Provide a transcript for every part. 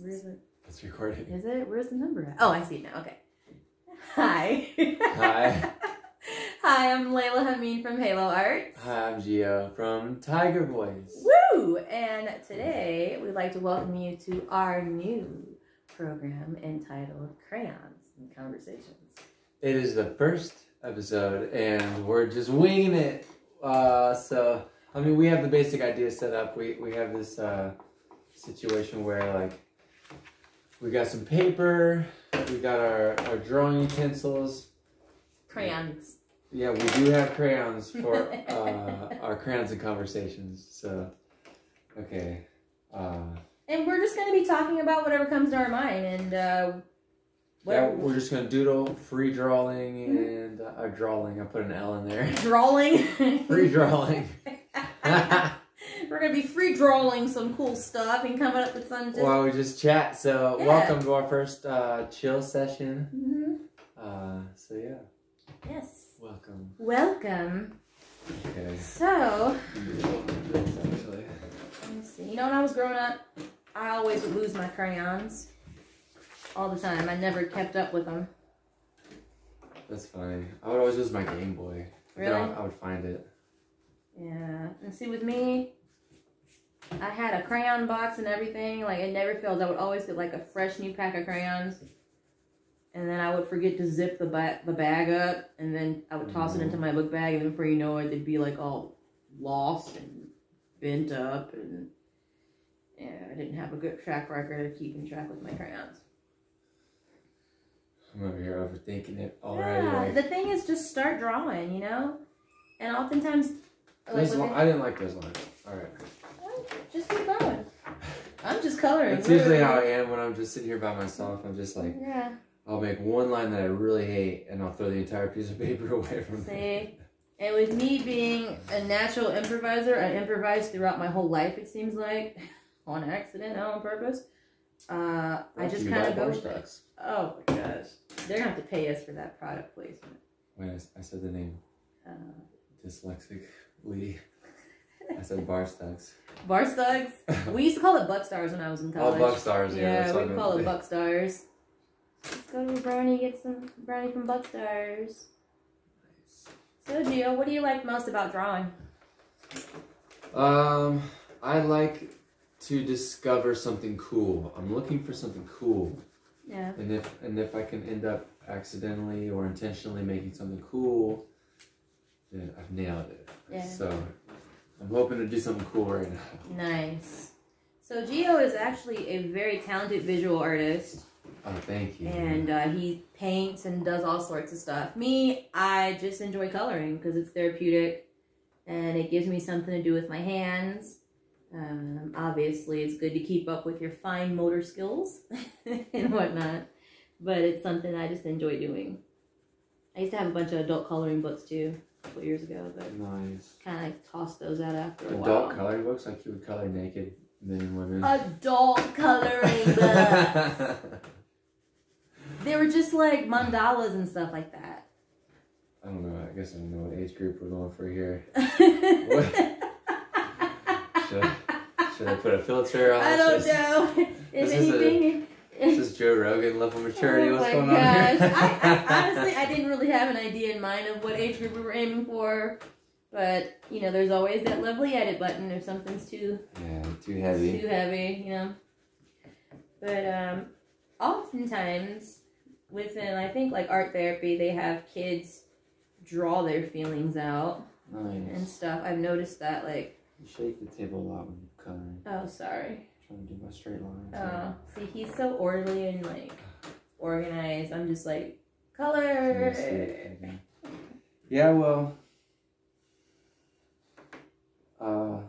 Where's it? It's recording. Is it? Where's the number at? Oh, I see it now. Okay. Hi. Hi. Hi, I'm Layla Hameen from Halo Arts. Hi, I'm Gio from Tiger Boys. Woo! And today we'd like to welcome you to our new program entitled Crayons and Conversations. It is the first episode and we're just winging it. So, I mean, we have the basic idea set up. We have this situation where, like, we got some paper, we got our drawing utensils. Crayons. Yeah, we do have crayons for our crayons and conversations. So, okay. And we're just going to be talking about whatever comes to our mind. And yeah, we're just going to doodle, free drawing, and drawing. I put an L in there. Drawing? Free drawing. We're going to be free drawing some cool stuff and coming up with some just... While we just chat. So, yeah. Welcome to our first chill session. So, yeah. Yes. Welcome. Welcome. Okay. So, Actually. let me see. You know, when I was growing up, I always would lose my crayons. All the time. I never kept up with them. That's funny. I would always use my Game Boy. Really? I would find it. Yeah. And see, with me, I had a crayon box and everything. Like, it never fails. I would always get, like, a fresh new pack of crayons. And then I would forget to zip the bag up. And then I would toss it into my book bag. And then before you know it, they'd be, like, all lost and bent up. And, yeah, I didn't have a good track record of keeping track with my crayons. I'm over here overthinking it already. Yeah, like, the thing is just start drawing, you know? And oftentimes... Like, I didn't like those lines. Alright. Just keep going. I'm just coloring. That's usually how I am when I'm just sitting here by myself. I'm just like, yeah. I'll make one line that I really hate, and I'll throw the entire piece of paper away from See? me. And with me being a natural improviser, I improvise throughout my whole life, it seems like. On accident, not on purpose. I just kind of go with it. Oh my gosh. They're going to have to pay us for that product placement. Wait, I said the name. Dyslexically. I said bar stugs. Bar stugs? We used to call it buck stars when I was in college. Oh, buck stars, yeah. Yeah, we call it buck stars. Let's go to a brownie, get some brownie from Buck Stars. Nice. So, Gio, what do you like most about drawing? I like to discover something cool. I'm looking for something cool. Yeah. And if I can end up accidentally or intentionally making something cool, then I've nailed it. Yeah. So I'm hoping to do something cool right now. Nice. So Gio is actually a very talented visual artist. Oh, thank you. And he paints and does all sorts of stuff. Me, I just enjoy coloring because it's therapeutic and it gives me something to do with my hands. Obviously, it's good to keep up with your fine motor skills and whatnot, but it's something I just enjoy doing. I used to have a bunch of adult coloring books too a couple years ago, but nice. Kind of tossed those out after a while. Adult coloring books, like you would color naked men and women. Adult coloring books. They were just like mandalas and stuff like that. I don't know. I guess I don't know what age group we're going for here. Should I put a filter on? I don't know. If anything, this is Joe Rogan level maturity. Oh What's my going gosh. on here? I honestly, I didn't really have an idea in mind of what age group we were aiming for. But, you know, there's always that lovely edit button if something's too heavy, you know. But oftentimes within, I think, like art therapy, they have kids draw their feelings out and stuff. I've noticed that, like... You shake the table a lot when you're coloring. Oh, sorry. I'm trying to do my straight lines. Oh, see, he's so orderly and, like, organized. I'm just like, color! Yeah, well... the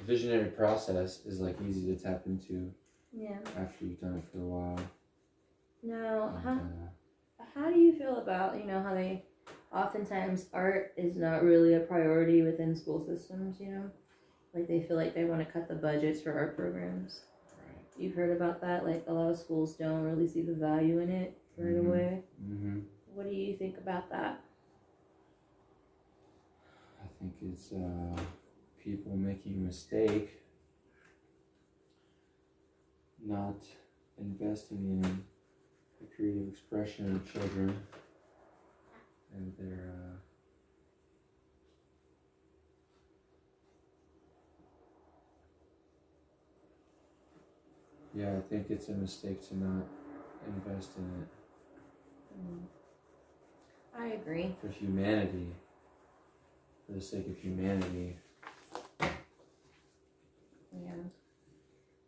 visionary process is, like, easy to tap into. Yeah. After you've done it for a while. Now, how do you feel about, you know, how they oftentimes art is not really a priority within school systems, you know? Like they feel like they want to cut the budgets for art programs. Right. You've heard about that? Like a lot of schools don't really see the value in it right away. Mm-hmm. What do you think about that? I think it's people making a mistake not investing in the creative expression of children and their yeah, I think it's a mistake to not invest in it. I agree. For humanity, for the sake of humanity. Yeah.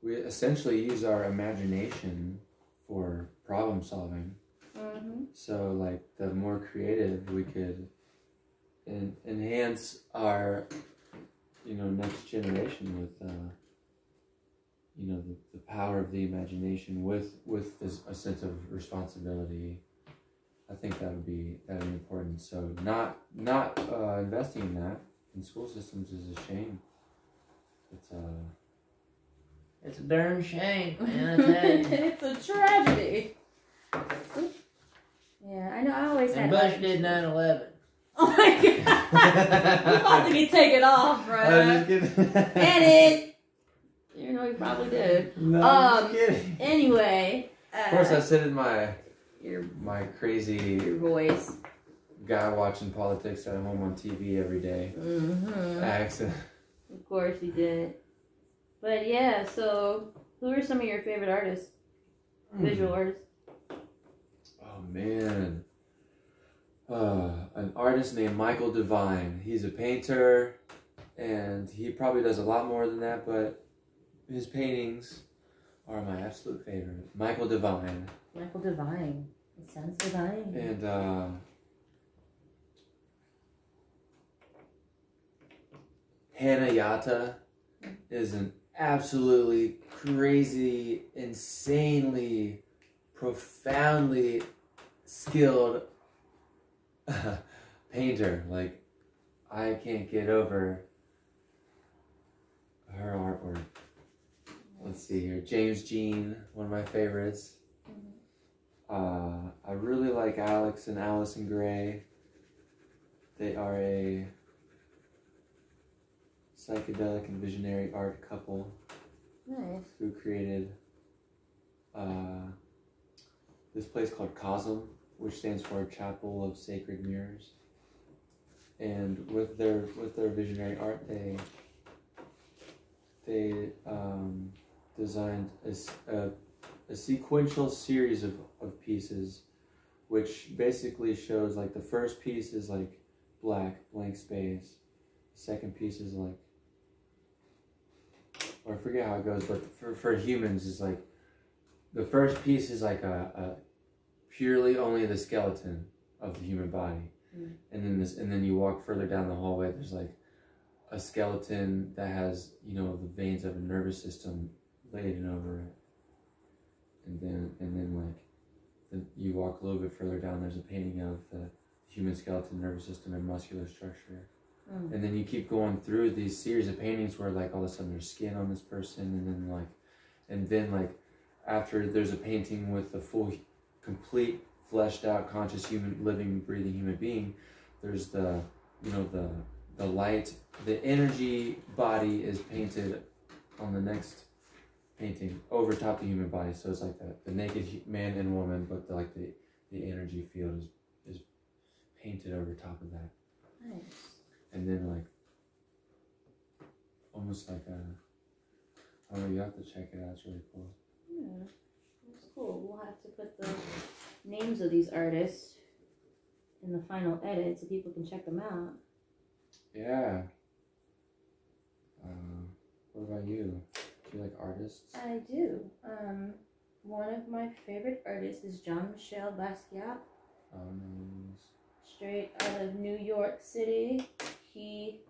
We essentially use our imagination for problem solving. Mm-hmm. So, like, the more creative we could enhance our, next generation with, the power of the imagination with this, a sense of responsibility. I think that would be important. So, not investing in that in school systems is a shame. It's a darn shame, man. I tell you. It's a tragedy. Yeah, I know. I always had. And Bush did 9/11. Oh my god! You're about to get taken off, bro. I'm just kidding. Edit. You know, you probably did. No, I'm just kidding. Anyway. Of course, I said in my your crazy voice. Guy watching politics at home on TV every day. Mm-hmm. Accent. Of course you did. But yeah, so who are some of your favorite artists? Visual artists? Oh man. An artist named Michael Devine. He's a painter, and he probably does a lot more than that, but his paintings are my absolute favorite. Michael Devine. Michael Devine. It sounds divine. And Hannah Yatta is an absolutely crazy, insanely, profoundly skilled painter. Like, I can't get over her artwork. Let's see here. James Jean, one of my favorites. I really like Alex and Allison Gray. They are a psychedelic and visionary art couple. Nice. Who created this place called Cosm, which stands for Chapel of Sacred Mirrors. And with their visionary art, they designed a sequential series of pieces, which basically shows, like, the first piece is like blank space. The second piece is like, or I forget how it goes, but for humans is like, the first piece is like a purely only the skeleton of the human body. And then you walk further down the hallway, there's like a skeleton that has, the veins of a nervous system laden over it. And then like, you walk a little bit further down, there's a painting of the human skeleton, nervous system, and muscular structure. And then you keep going through these series of paintings where, like, all of a sudden there's skin on this person, and then after there's a painting with a full, complete, fleshed out, conscious human, living, breathing human being. There's the light, the energy body is painted on the next painting over top the human body. So it's like the naked man and woman, but the energy field is painted over top of that. Nice. And then, like, almost like I don't know, you have to check it out, it's really cool. Yeah, that's cool. We'll have to put the names of these artists in the final edit so people can check them out. Yeah. What about you? Do you like artists? I do. One of my favorite artists is Jean-Michel Basquiat. Nice. Straight out of New York City. He,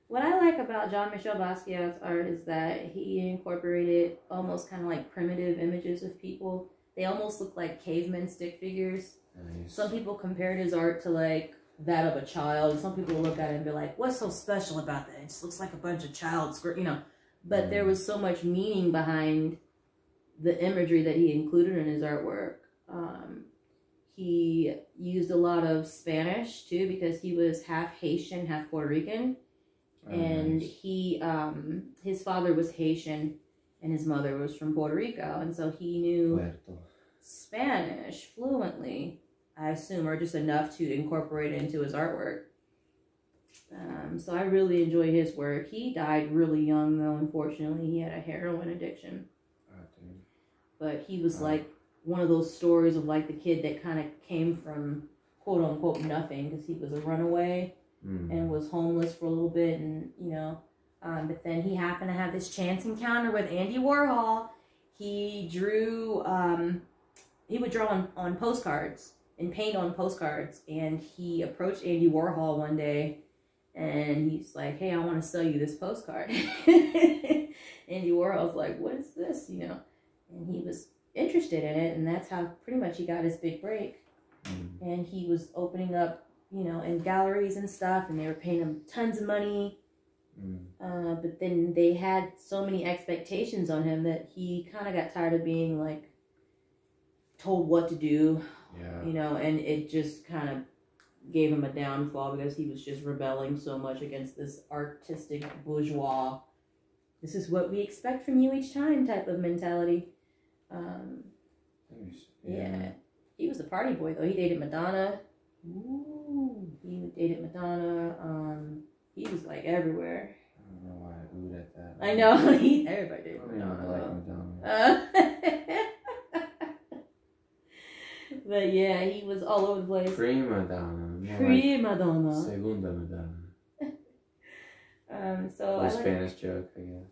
what I like about Jean-Michel Basquiat's art is that he incorporated almost kind of like primitive images of people. They almost look like caveman stick figures. Nice. Some people compared his art to like that of a child. Some people look at it and be like, what's so special about that? It just looks like a bunch of child script, But there was so much meaning behind the imagery that he included in his artwork. He used a lot of Spanish too, because he was half Haitian, half Puerto Rican. And nice. he, his father was Haitian, and his mother was from Puerto Rico, and so he knew Puerto. Spanish fluently, I assume, or just enough to incorporate it into his artwork. So I really enjoy his work. He died really young, though, unfortunately. He had a heroin addiction. But he was like one of those stories of like the kid that kind of came from quote unquote nothing, because he was a runaway and was homeless for a little bit, and you know, but then he happened to have this chance encounter with Andy Warhol. He drew, he would draw on postcards and paint on postcards, and he approached Andy Warhol one day, and he's like, "Hey, I want to sell you this postcard." Andy Warhol's like, "What is this?" You know, and he was interested in it, and that's how pretty much he got his big break. And he was opening up, you know, in galleries and stuff, and they were paying him tons of money. But then they had so many expectations on him that he kind of got tired of being like told what to do, you know, and it just kind of gave him a downfall because he was just rebelling so much against this artistic bourgeois, this is what we expect from you each time type of mentality. Yeah. He was a party boy, though. He dated Madonna. Ooh. He dated Madonna. He was, like, everywhere. I don't know why I oohed at that. I know. Everybody dated Madonna. I like Madonna. But, yeah, he was all over the place. Prima Donna. Prima Donna. Segunda Madonna. So a Spanish joke, I guess.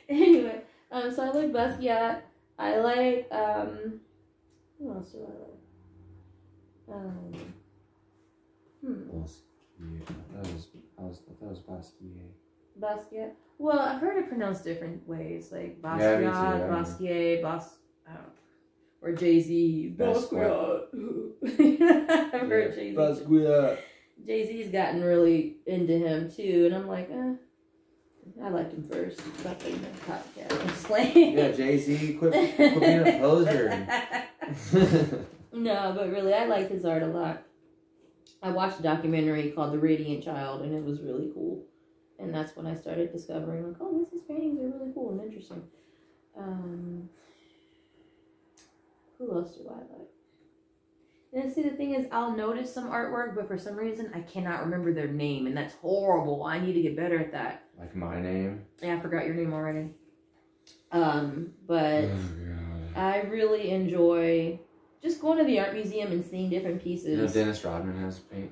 Anyway, so I like Basquiat. I like, who else do I like? That was Basquiat. Basquiat? Well, I've heard it pronounced different ways, like Basquiat, Yeah, Basquiat, I don't know. Or Jay-Z, Basquiat. I've heard Jay-Z. Basquiat. Jay-Z's gotten really into him, too, and I'm like, I liked him first. Stop being a copycat. I'm just playing. Yeah, Jay-Z, quit being a poser. No, but really, I like his art a lot. I watched a documentary called The Radiant Child, and it was really cool. And that's when I started discovering, like, oh, these paintings are really cool and interesting. Who else do I like? And see, the thing is, I'll notice some artwork, but for some reason, I cannot remember their name, and that's horrible. I need to get better at that. Like my name? Yeah, I forgot your name already. But I really enjoy just going to the art museum and seeing different pieces. You know, Dennis Rodman has paintings.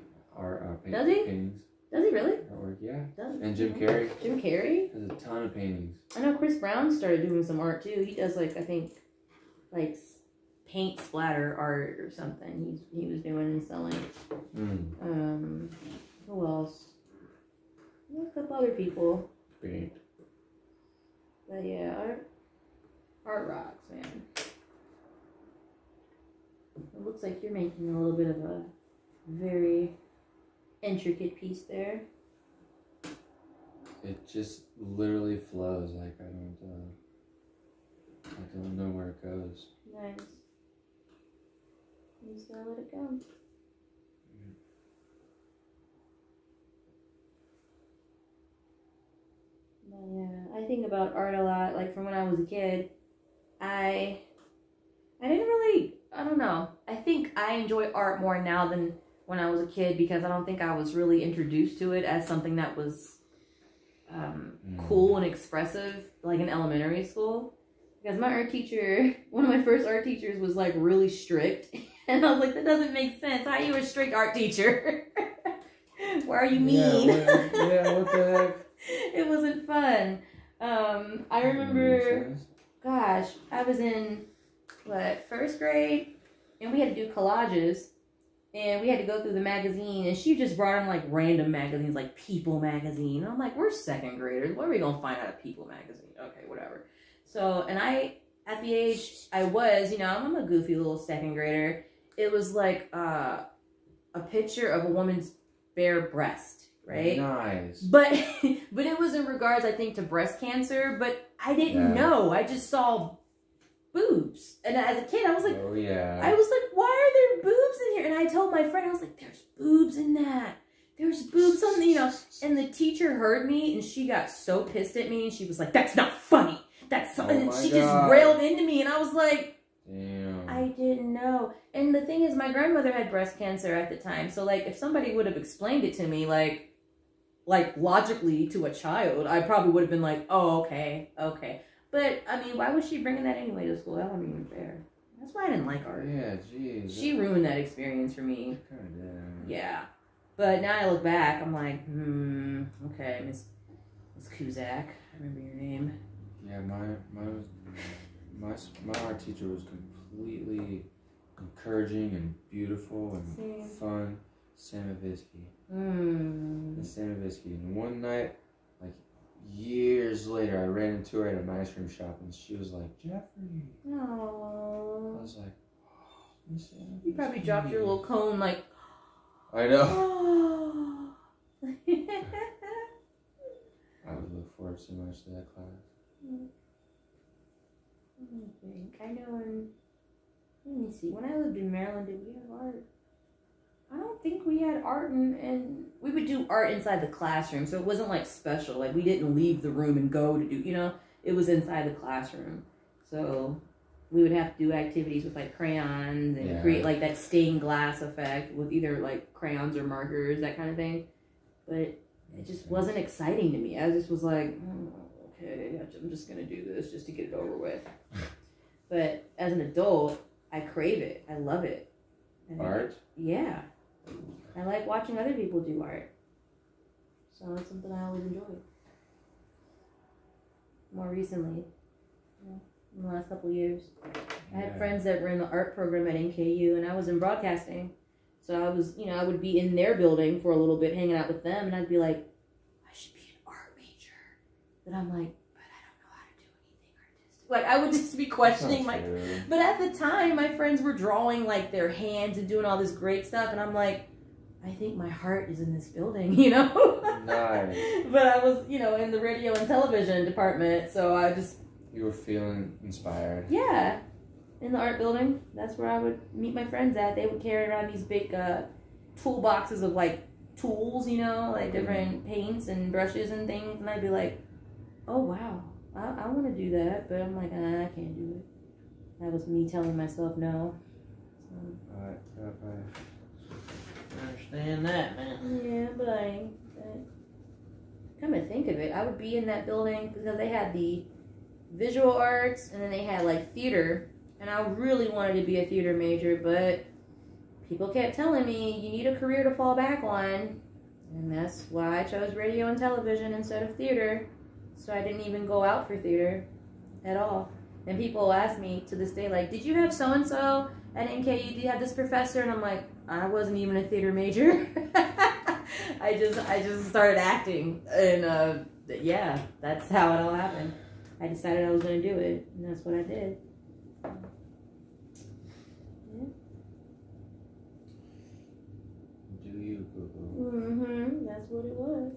Does he? Does he really? Artwork, yeah. Does he? And Jim Carrey. Jim Carrey? Has a ton of paintings. I know Chris Brown started doing some art too. He does like, I think, like paint splatter art or something. He was doing and selling. Who else? A couple other people. Paint. But yeah, art rocks, man. It looks like you're making a little bit of a very intricate piece there. It just literally flows. Like I don't know where it goes. Nice. You just gotta let it go. But yeah, I think about art a lot. Like from when I was a kid, I didn't really. I don't know. I think I enjoy art more now than when I was a kid because I don't think I was really introduced to it as something that was cool and expressive, like in elementary school. Because my art teacher, one of my first art teachers was like really strict. And I was like, that doesn't make sense. How are you a strict art teacher? Why are you mean? Yeah, what the heck? It wasn't fun. I remember, gosh, I was in, first grade? And we had to do collages. And we had to go through the magazine. And she just brought in, like, random magazines, like People magazine. And I'm like, we're second graders. What are we going to find out of People magazine? Okay, whatever. So, and at the age I was, I'm a goofy little second grader. It was like a picture of a woman's bare breast, right? Nice. But it was in regards, I think, to breast cancer. But I didn't know. I just saw boobs. And as a kid, I was like, oh, yeah. I was like, why are there boobs in here? And I told my friend, I was like, there's boobs in that. there's boobs on the, you know, and the teacher heard me and she got so pissed at me and she was like, that's not funny. That's something. And she just railed into me and I was like, damn. I didn't know. And the thing is, my grandmother had breast cancer at the time. So like, if somebody would have explained it to me, like logically to a child, I probably would have been like, oh, okay. But I mean, why was she bringing that anyway to school? That wasn't even fair. That's why I didn't like art. Yeah, jeez. She ruined that experience for me. Yeah. But now I look back, I'm like, okay, Miss Kuzak. I remember your name. Yeah, my art teacher was completely encouraging and beautiful and fun. Samavisky. The Samavisky. And one night, like years later, I ran into her at an ice cream shop and she was like, Jeffrey. Aww. I was like, oh, Miss Samavisky. You probably dropped your little cone like, I know. oh. I would look forward so much to that class. I know let me see, when I lived in Maryland, did we have art? I don't think we had art and we would do art inside the classroom, so it wasn't like special, like we didn't leave the room and go to do, you know, it was inside the classroom. So we would have to do activities with like crayons and create like that stained glass effect with either like crayons or markers, that kind of thing. But it just wasn't exciting to me. I just was like, okay, I'm just going to do this just to get it over with. But as an adult, I crave it. I love it. Art? Yeah. I like watching other people do art. So it's something I always enjoy. More recently, in the last couple of years. I had friends that were in the art program at NKU, and I was in broadcasting. So I was, I would be in their building for a little bit, hanging out with them, and I'd be like, I should be an art major. But I'm like, but I don't know how to do anything artistic. Like, I would just be questioning but at the time, my friends were drawing, like, their hands and doing all this great stuff, and I'm like, I think my heart is in this building, Nice. But I was, in the radio and television department, so I just... You were feeling inspired. Yeah. In the art building. That's where I would meet my friends at. They would carry around these big toolboxes of, like, tools, like different paints and brushes and things. And I'd be like, oh, wow, I want to do that. But I'm like, I can't do it. That was me telling myself no. So. Right. I understand that, man. Yeah, but come to think of it, I would be in that building because they had the visual arts and then they had, like, theater. And I really wanted to be a theater major, but people kept telling me, you need a career to fall back on. And that's why I chose radio and television instead of theater. So I didn't even go out for theater at all. And people ask me to this day, like, did you have so-and-so at NKU? Did you have this professor? And I'm like, I wasn't even a theater major. I just started acting. And yeah, that's how it all happened. I decided I was going to do it. And that's what I did. Do you, Google? That's what it was.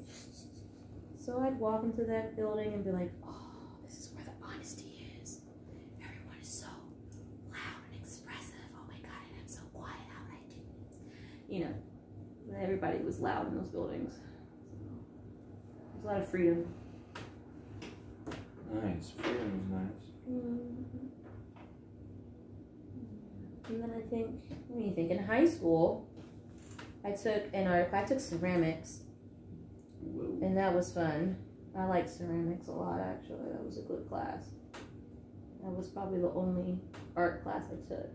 So I'd walk into that building and be like, oh, this is where the honesty is. Everyone is so loud and expressive. Oh my God, and I'm so quiet. How would I do this? Everybody was loud in those buildings. There's a lot of freedom. Nice. Freedom is nice. And then I think, what do you think? In high school, I took an art class. I took ceramics. Whoa. And that was fun. I liked ceramics a lot, actually. That was a good class. That was probably the only art class I took.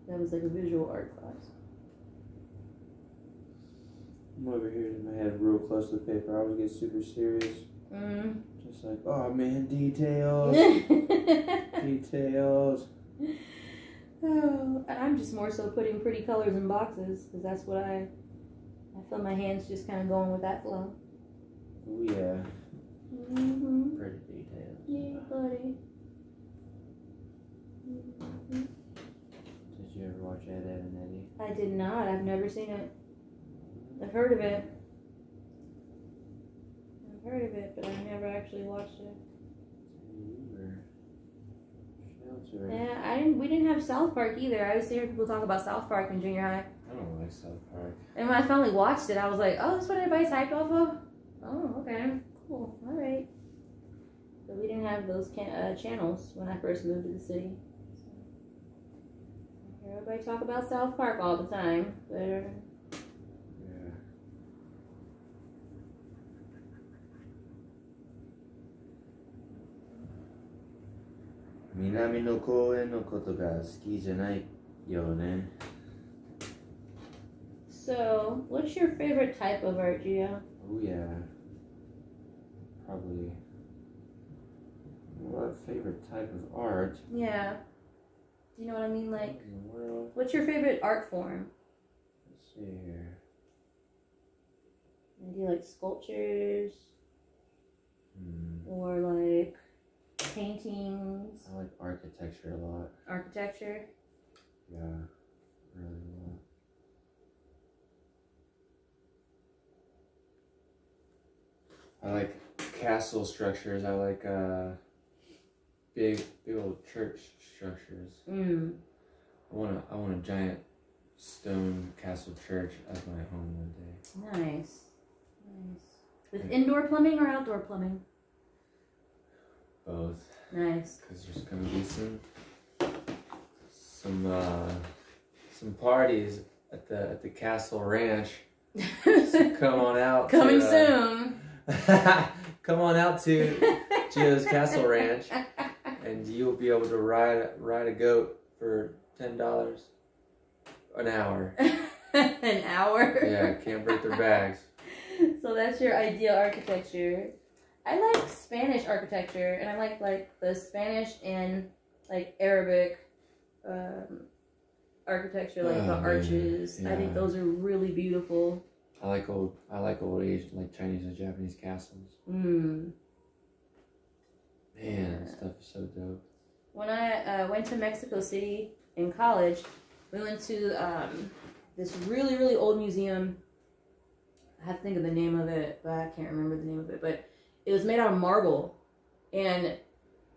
That was like a visual art class. I'm over here in my head real close to the paper. I always get super serious. Just like, oh man, details. Details. Oh, I'm just more so putting pretty colors in boxes because that's what I feel my hands just kind of going with that flow. Oh yeah. Pretty details. Yeah, buddy. Did you ever watch Ed, Ed and Eddie? I did not. I've never seen it. I've heard of it. But I've never actually watched it. Yeah, we didn't have South Park either. I used to hear people talk about South Park in junior high. I don't like South Park. And when I finally watched it, I was like, oh, that's what everybody's hyped off of? Oh, okay. Cool. All right. But we didn't have those channels when I first moved to the city. So, everybody talk about South Park all the time. But, Yeah. Minami no koen no koto ga suki janai yo ne. so, what's your favorite type of art, Gio? Oh yeah. Probably. What favorite type of art Yeah. Do you know what I mean? Like, in the world? what's your favorite art form? Let's see here. Do you like sculptures? Hmm. Or like paintings? I like architecture a lot. Architecture? Yeah, really a lot. I like castle structures. I like big old church structures. Mm. I want a giant stone castle church as my home one day. Nice. Nice. With indoor plumbing or outdoor plumbing? Both, Nice. because there's gonna be some parties at the castle ranch. So come on out. Coming to, soon. come on out to Gio's Castle Ranch, and you'll be able to ride a goat for $10 an hour. An hour? Yeah, can't break their bags. So that's your ideal architecture. I like Spanish architecture, and I like the Spanish and like Arabic architecture, like the arches. Yeah. I think those are really beautiful. I like old Asian, like Chinese and Japanese castles. Mm. Man, that stuff is so dope. When I went to Mexico City in college, we went to this really, really old museum. I have to think of the name of it, but I can't remember the name of it. But it was made out of marble, and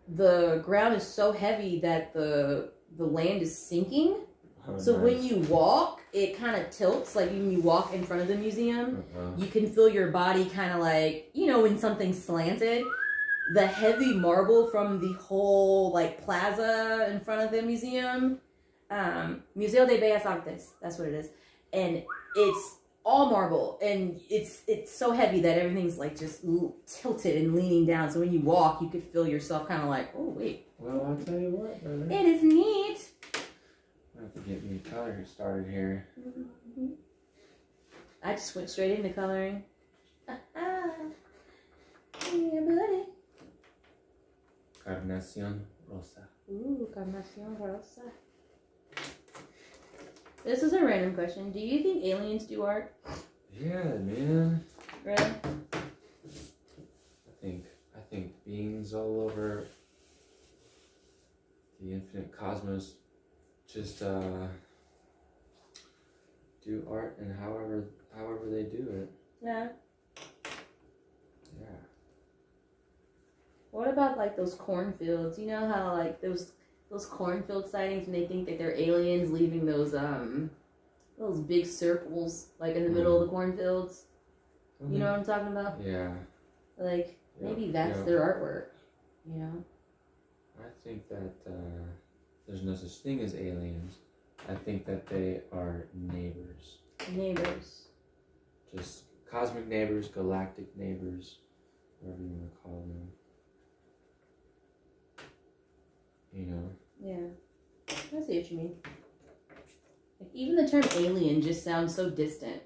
the ground is so heavy that the land is sinking. Oh, So nice. when you walk, it kind of tilts. Like when you walk in front of the museum, you can feel your body kind of like, you know, when something's slanted. The heavy marble from the whole like plaza in front of the museum, Museo de Bellas Artes, that's what it is, and it's all marble, and it's so heavy that everything's like just tilted and leaning down. So when you walk, you could feel yourself kind of like, oh wait. Well, I'll tell you what, brother. It is neat. I have to get me a color started here. Mm-hmm. I just went straight into coloring. Yeah, buddy. Carnacion Rosa. Ooh, Carnacion Rosa. This is a random question. Do you think aliens do art? Yeah, man. Really? I think beings all over the infinite cosmos just do art, and however they do it. Yeah. Yeah. What about like those cornfields? You know how like those cornfield sightings, when they think that they're aliens leaving those big circles like in the middle of the cornfields? Mm-hmm. You know what I'm talking about? Yeah. Like maybe that's their artwork. You know? I think that there's no such thing as aliens. I think that they are neighbors. Neighbors. Just cosmic neighbors, galactic neighbors, whatever you want to call them. You know? Yeah. I see what you mean. Like even the term alien just sounds so distant.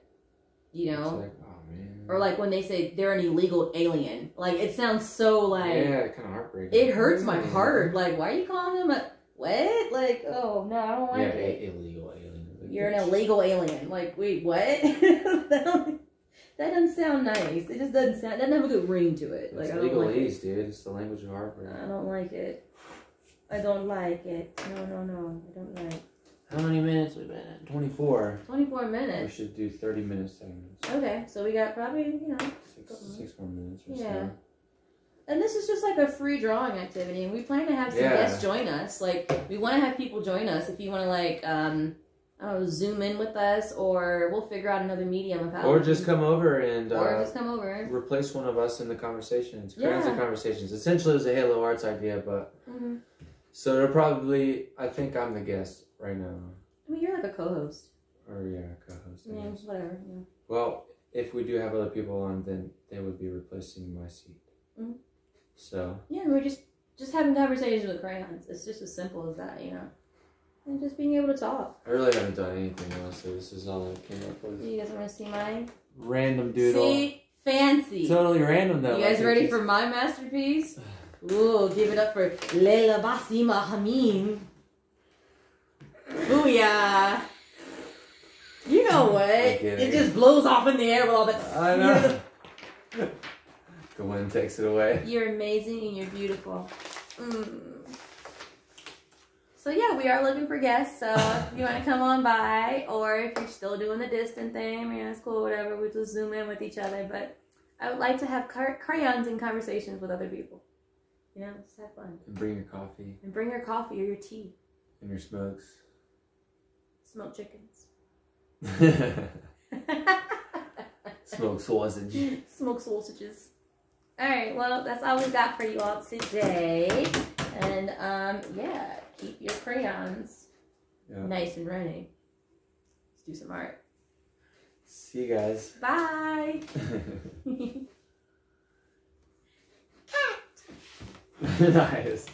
You know? It's like, oh man. Or like when they say they're an illegal alien. Like it sounds so like, yeah, kind of heartbreaking. it hurts my heart. Like, why are you calling him a what? Like, oh no, I don't like it. Illegal alien. You're an illegal alien. Like, wait, what? that doesn't sound nice. It just doesn't have a good ring to it. Like, It's I don't like legalese, it. dude. It's the language of heartbreak. I don't like it. I don't like it. No. I don't like. How many minutes we been at? 24. 24 We minutes. should do 30-minute segments. Okay, so we got probably, Six more minutes or Yeah. so. And this is just like a free drawing activity, and we plan to have some guests join us. Like, we want to have people join us. If you want to, like, Zoom in with us, or we'll figure out another medium of how. Or just come over and replace one of us in the conversations. Crayons and conversations. Essentially, it was a Halo Arts idea, but so it'll probably. I think I'm the guest right now. I mean, you're like a co-host. Or co-host. I mean, whatever. Yeah. Well, if we do have other people on, then they would be replacing my seat. So. Yeah, we're just having conversations with crayons. It's just as simple as that, you know. And just being able to talk. I really haven't done anything else, so this is all I came up with. You guys want to see mine? Random doodle. See? Fancy. Totally random, though. You guys ready for my masterpiece? Ooh, give it up for Leila Basima Hamim. Booyah. You know what? It just blows off in the air with all that. I know. The wind takes it away. You're amazing and you're beautiful. So yeah, we are looking for guests. So if you want to come on by, or if you're still doing the distant thing, I mean, it's cool, whatever. We just Zoom in with each other. But I would like to have crayons and conversations with other people. You know, just have fun. And bring your coffee. And bring your coffee or your tea. And your smokes. Smoked chickens. Smoked sausage. Smoked sausages. Alright, well, that's all we got for you all today. And, yeah, keep your crayons nice and ready. Let's do some art. See you guys. Bye. Nice.